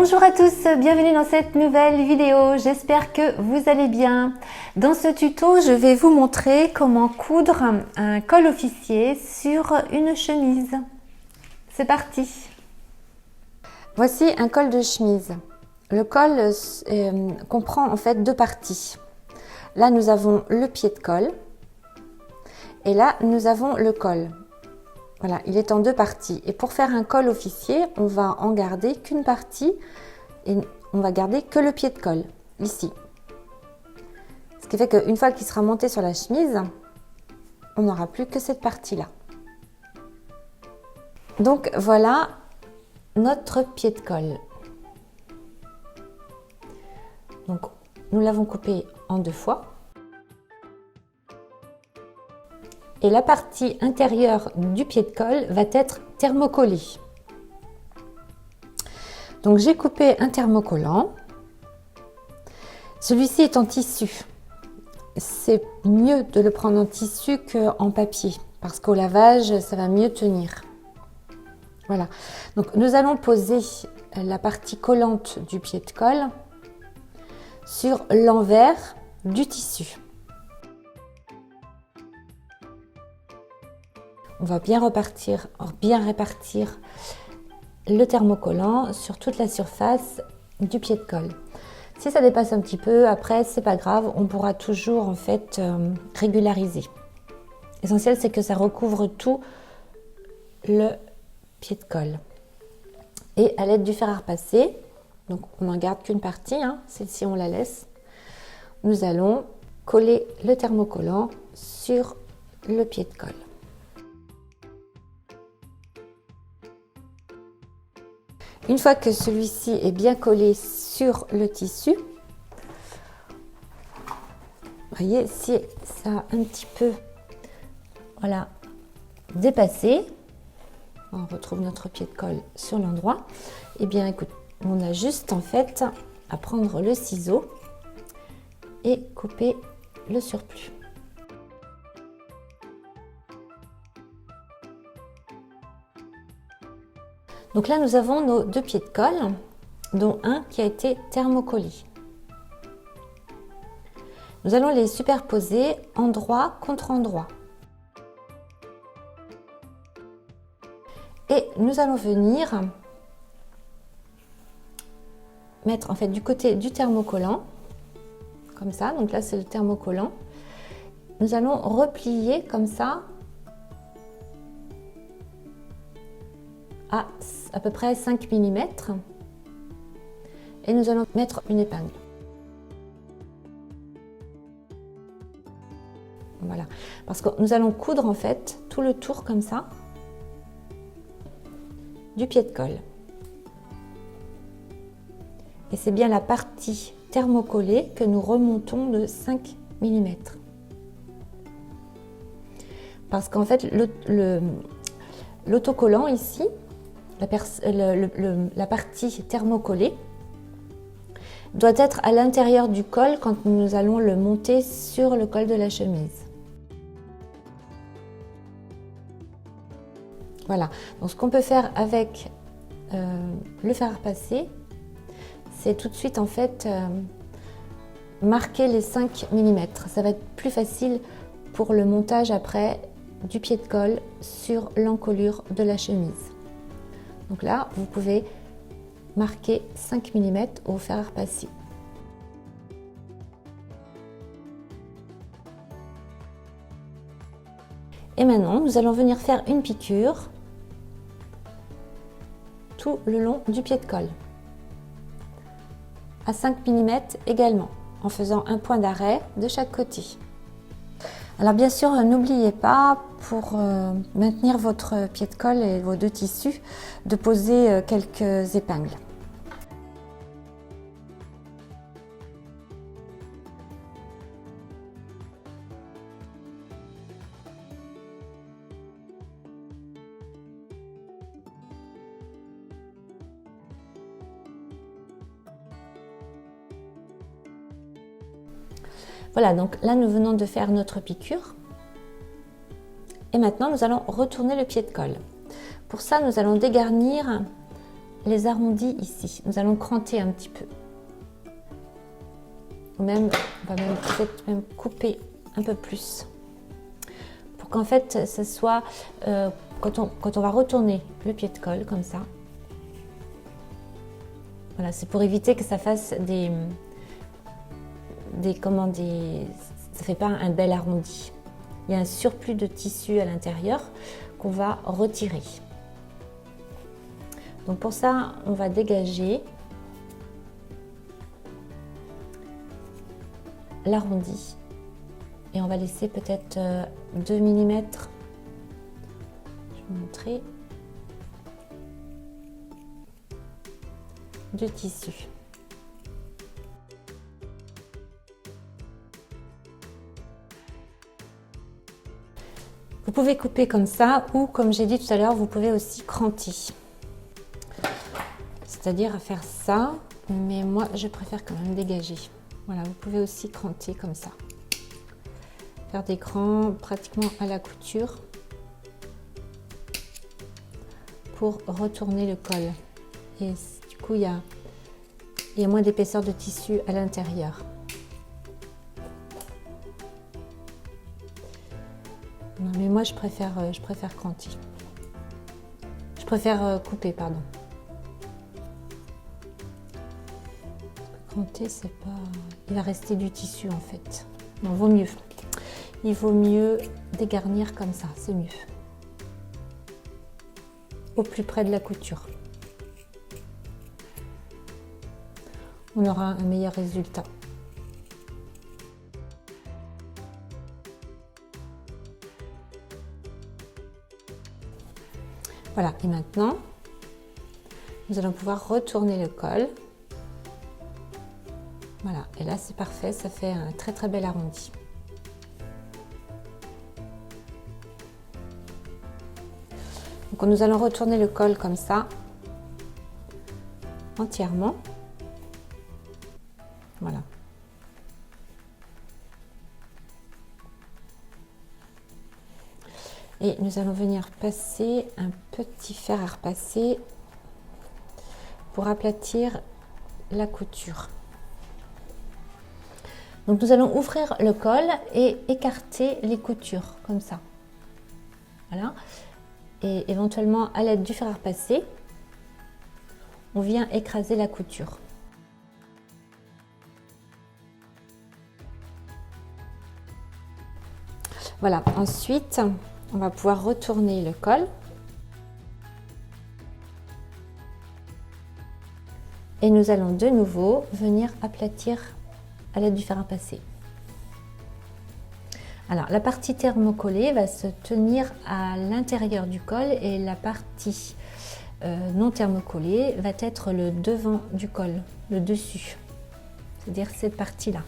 Bonjour à tous, bienvenue dans cette nouvelle vidéo, j'espère que vous allez bien. Dans ce tuto, je vais vous montrer comment coudre un col officier sur une chemise. C'est parti! Voici un col de chemise. Le col comprend en fait deux parties. Là, nous avons le pied de col et là, nous avons le col. Voilà, il est en deux parties. Et pour faire un col officier, on va en garder qu'une partie et on va garder que le pied de col, ici. Ce qui fait qu'une fois qu'il sera monté sur la chemise, on n'aura plus que cette partie-là. Donc voilà notre pied de col. Donc nous l'avons coupé en deux fois. Et la partie intérieure du pied de col va être thermocollée. Donc j'ai coupé un thermocollant. Celui-ci est en tissu. C'est mieux de le prendre en tissu qu'en papier parce qu'au lavage, ça va mieux tenir. Voilà. Donc nous allons poser la partie collante du pied de col sur l'envers du tissu. On va bien répartir le thermocollant sur toute la surface du pied de col. Si ça dépasse un petit peu, après, c'est pas grave, on pourra toujours en fait régulariser. L'essentiel, c'est que ça recouvre tout le pied de col. Et à l'aide du fer à repasser, donc on n'en garde qu'une partie, celle-ci on la laisse, nous allons coller le thermocollant sur le pied de col. Une fois que celui-ci est bien collé sur le tissu, vous voyez, si ça a un petit peu dépassé, on retrouve notre pied de col sur l'endroit, et bien écoute, on a juste en fait à prendre le ciseau et couper le surplus. Donc là, nous avons nos deux pieds de col, dont un qui a été thermocollé. Nous allons les superposer endroit contre endroit. Et nous allons venir mettre en fait du côté du thermocollant, comme ça. Donc là, c'est le thermocollant. Nous allons replier comme ça à peu près 5 mm et nous allons mettre une épingle. Voilà, parce que nous allons coudre en fait tout le tour comme ça du pied de col. Et c'est bien la partie thermocollée que nous remontons de 5 mm. Parce qu'en fait, l'autocollant ici, la partie thermocollée doit être à l'intérieur du col quand nous allons le monter sur le col de la chemise. Voilà, donc ce qu'on peut faire avec le fer à repasser, c'est tout de suite en fait marquer les 5 mm. Ça va être plus facile pour le montage après du pied de col sur l'encolure de la chemise. Donc là, vous pouvez marquer 5 mm au fer à repasser. Et maintenant, nous allons venir faire une piqûre tout le long du pied de col. À 5 mm également, en faisant un point d'arrêt de chaque côté. Alors bien sûr, n'oubliez pas, pour maintenir votre pied de col et vos deux tissus, de poser quelques épingles. Voilà, donc là nous venons de faire notre piqûre. Et maintenant nous allons retourner le pied de col. Pour ça, nous allons dégarnir les arrondis ici. Nous allons cranter un petit peu. Ou même, on va même peut-être même couper un peu plus. Pour qu'en fait, ce soit, quand on va retourner le pied de colle comme ça. Voilà, c'est pour éviter que ça fasse ça fait pas un bel arrondi. Il y a un surplus de tissu à l'intérieur qu'on va retirer. Donc pour ça, on va dégager l'arrondi et on va laisser peut-être 2 mm. Je vais vous montrer. De tissu. Vous pouvez couper comme ça ou comme j'ai dit tout à l'heure, vous pouvez aussi cranter. C'est-à-dire faire ça, mais moi je préfère quand même dégager. Voilà, vous pouvez aussi cranter comme ça. Faire des crans pratiquement à la couture pour retourner le col. Et du coup, il y a moins d'épaisseur de tissu à l'intérieur. Non, mais moi, je préfère cranter. Je préfère couper, pardon. Cranter, c'est pas... Il va rester du tissu, en fait. Non, vaut mieux. Il vaut mieux dégarnir comme ça, c'est mieux. Au plus près de la couture. On aura un meilleur résultat. Voilà, et maintenant, nous allons pouvoir retourner le col. Voilà, et là c'est parfait, ça fait un très très bel arrondi. Donc nous allons retourner le col comme ça, entièrement. Voilà. Et nous allons venir passer un petit fer à repasser pour aplatir la couture. Donc nous allons ouvrir le col et écarter les coutures comme ça. Voilà. Et éventuellement à l'aide du fer à repasser, on vient écraser la couture. Voilà, ensuite on va pouvoir retourner le col et nous allons de nouveau venir aplatir à l'aide du fer à passer. Alors la partie thermocollée va se tenir à l'intérieur du col et la partie non thermocollée va être le devant du col, le dessus, c'est-à-dire cette partie-là.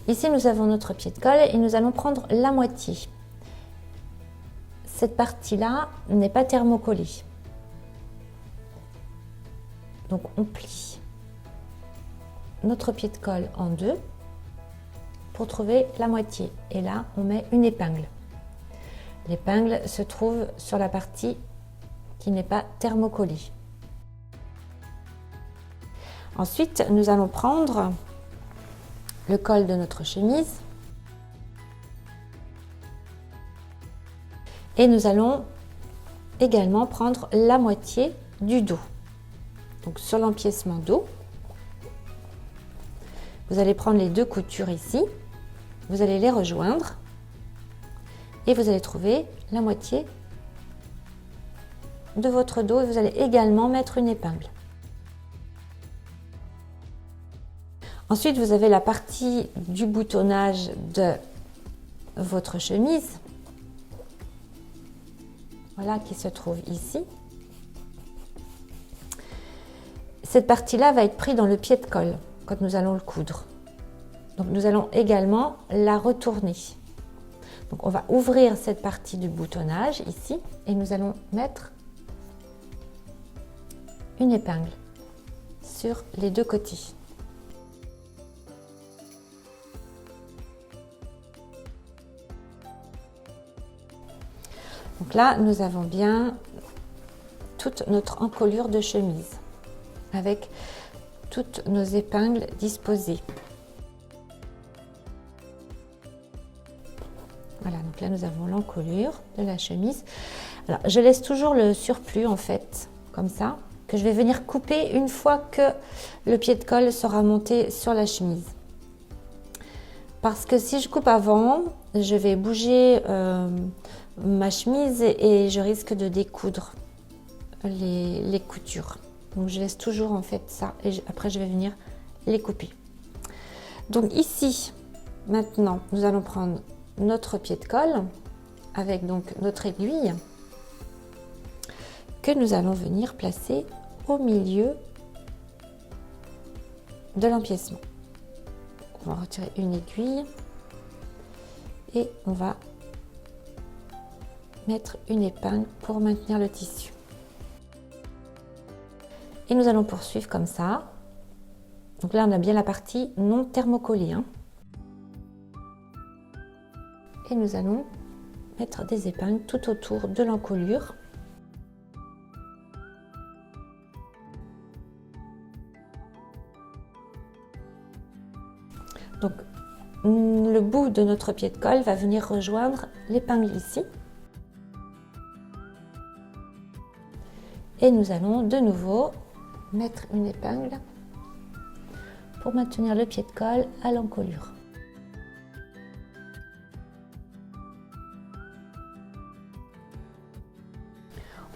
Ici, nous avons notre pied de colle et nous allons prendre la moitié. Cette partie-là n'est pas thermocollée. Donc, on plie notre pied de colle en deux pour trouver la moitié. Et là, on met une épingle. L'épingle se trouve sur la partie qui n'est pas thermocollée. Ensuite, nous allons prendre le col de notre chemise et nous allons également prendre la moitié du dos. Donc sur l'empiècement dos, vous allez prendre les deux coutures ici, vous allez les rejoindre et vous allez trouver la moitié de votre dos et vous allez également mettre une épingle. Ensuite, vous avez la partie du boutonnage de votre chemise, voilà, qui se trouve ici. Cette partie-là va être prise dans le pied de colle quand nous allons le coudre. Donc nous allons également la retourner. Donc on va ouvrir cette partie du boutonnage ici et nous allons mettre une épingle sur les deux côtés. Donc là, nous avons bien toute notre encolure de chemise avec toutes nos épingles disposées. Voilà, donc là nous avons l'encolure de la chemise. Alors je laisse toujours le surplus en fait, comme ça, que je vais venir couper une fois que le pied de colle sera monté sur la chemise. Parce que si je coupe avant, je vais bouger ma chemise et je risque de découdre les coutures. Donc je laisse toujours en fait ça et après je vais venir les couper. Donc ici, maintenant, nous allons prendre notre pied de colle avec donc notre aiguille que nous allons venir placer au milieu de l'empiècement. On va retirer une aiguille et on va mettre une épingle pour maintenir le tissu. Et nous allons poursuivre comme ça. Donc là, on a bien la partie non thermocollée, hein. Et nous allons mettre des épingles tout autour de l'encolure. Donc, le bout de notre pied de colle va venir rejoindre l'épingle ici. Et nous allons de nouveau mettre une épingle pour maintenir le pied de colle à l'encolure.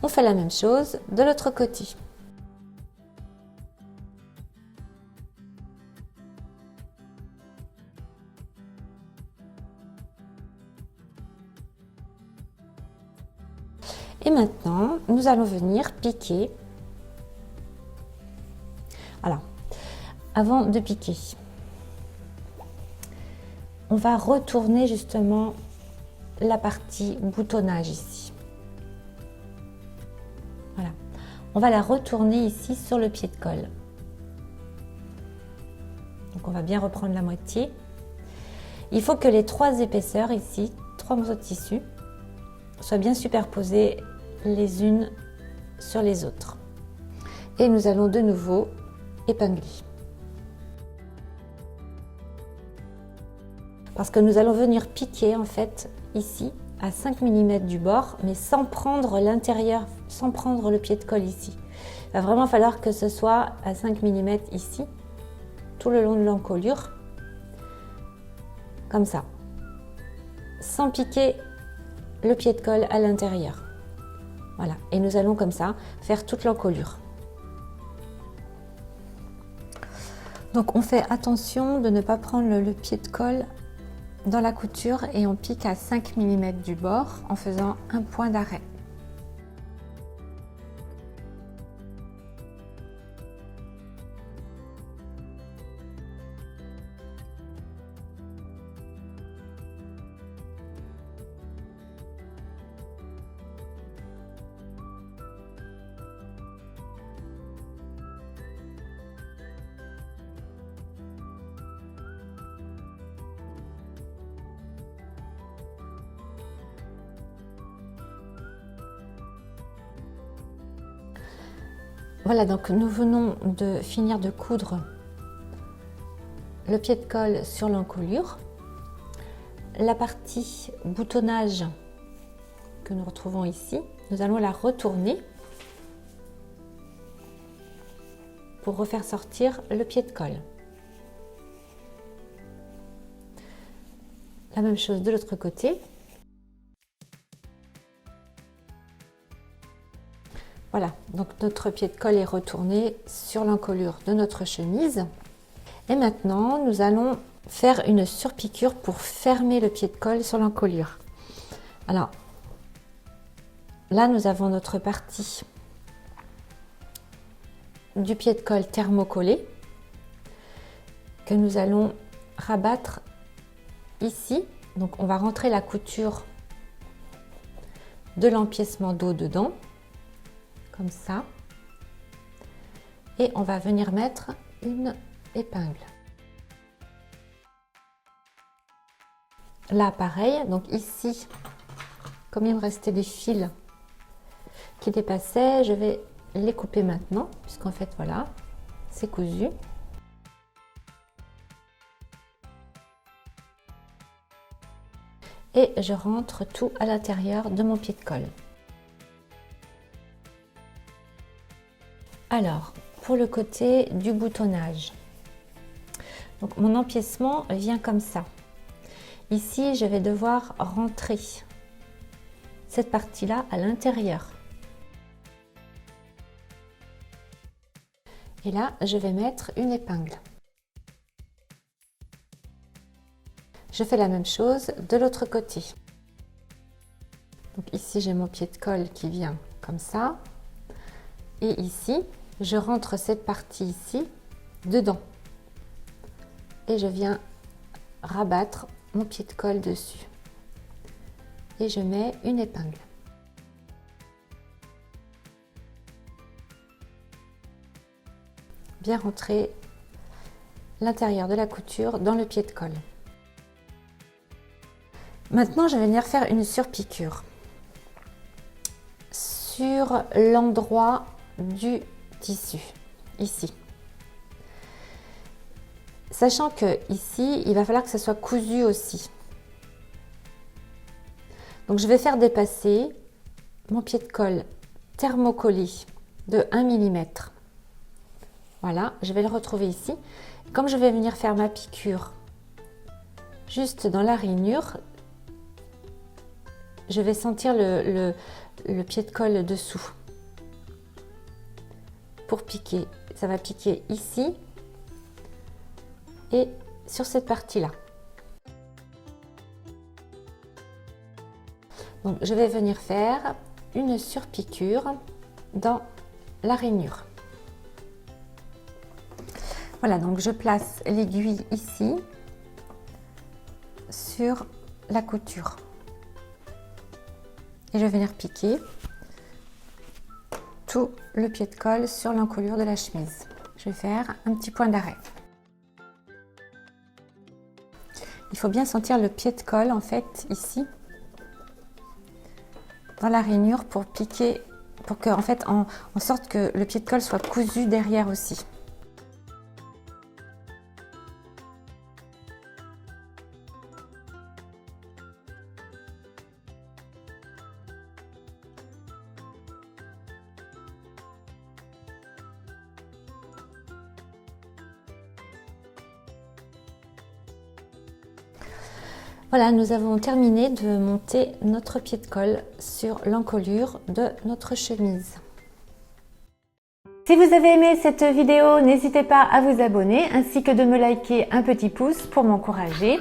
On fait la même chose de l'autre côté. Et maintenant, nous allons venir piquer. Alors, avant de piquer, on va retourner justement la partie boutonnage ici. Voilà, on va la retourner ici sur le pied de colle. Donc on va bien reprendre la moitié. Il faut que les trois épaisseurs ici, trois morceaux de tissu, soient bien superposés les unes sur les autres. Et nous allons de nouveau épingler. Parce que nous allons venir piquer en fait ici à 5 mm du bord, mais sans prendre l'intérieur, sans prendre le pied de colle ici. Il va vraiment falloir que ce soit à 5 mm ici, tout le long de l'encolure, comme ça, sans piquer le pied de colle à l'intérieur. Voilà, et nous allons comme ça faire toute l'encolure. Donc on fait attention de ne pas prendre le pied de colle dans la couture et on pique à 5 mm du bord en faisant un point d'arrêt. Voilà, donc nous venons de finir de coudre le pied de colle sur l'encolure. La partie boutonnage que nous retrouvons ici, nous allons la retourner pour refaire sortir le pied de colle. La même chose de l'autre côté. Voilà, donc notre pied de colle est retourné sur l'encolure de notre chemise. Et maintenant, nous allons faire une surpiqûre pour fermer le pied de colle sur l'encolure. Alors, là, nous avons notre partie du pied de colle thermocollé que nous allons rabattre ici. Donc, on va rentrer la couture de l'empiècement dos dedans. Comme ça, et on va venir mettre une épingle. Là pareil, donc ici Comme il me restait des fils qui dépassaient, je vais les couper maintenant, puisqu'en fait, voilà, c'est cousu. Et je rentre tout à l'intérieur de mon pied de colle. Alors, pour le côté du boutonnage, donc mon empiècement vient comme ça. Ici, je vais devoir rentrer cette partie-là à l'intérieur. Et là, je vais mettre une épingle. Je fais la même chose de l'autre côté. Donc ici, j'ai mon pied de colle qui vient comme ça. Et ici, je rentre cette partie ici dedans. Et je viens rabattre mon pied de colle dessus. Et je mets une épingle. Bien rentrer l'intérieur de la couture dans le pied de colle. Maintenant, je vais venir faire une surpiqûre sur l'endroit du tissu, ici. Sachant que ici, il va falloir que ça soit cousu aussi. Donc, je vais faire dépasser mon pied de colle thermocollé de 1 mm. Voilà, je vais le retrouver ici. Comme je vais venir faire ma piqûre juste dans la rainure, je vais sentir le pied de colle dessous pour piquer. Ça va piquer ici et sur cette partie-là. Donc, je vais venir faire une surpiqûre dans la rainure. Voilà, donc je place l'aiguille ici sur la couture. Et je vais venir piquer tout le pied de colle sur l'encolure de la chemise. Je vais faire un petit point d'arrêt. Il faut bien sentir le pied de colle en fait ici dans la rainure pour piquer, pour que en fait en sorte que le pied de colle soit cousu derrière aussi. Voilà, nous avons terminé de monter notre pied de colle sur l'encolure de notre chemise. Si vous avez aimé cette vidéo, n'hésitez pas à vous abonner ainsi que de me liker un petit pouce pour m'encourager.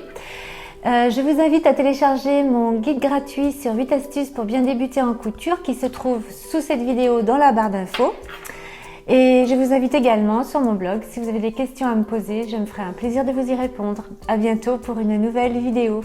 Je vous invite à télécharger mon guide gratuit sur 8 astuces pour bien débuter en couture qui se trouve sous cette vidéo dans la barre d'infos. Et je vous invite également sur mon blog, si vous avez des questions à me poser, je me ferai un plaisir de vous y répondre. À bientôt pour une nouvelle vidéo.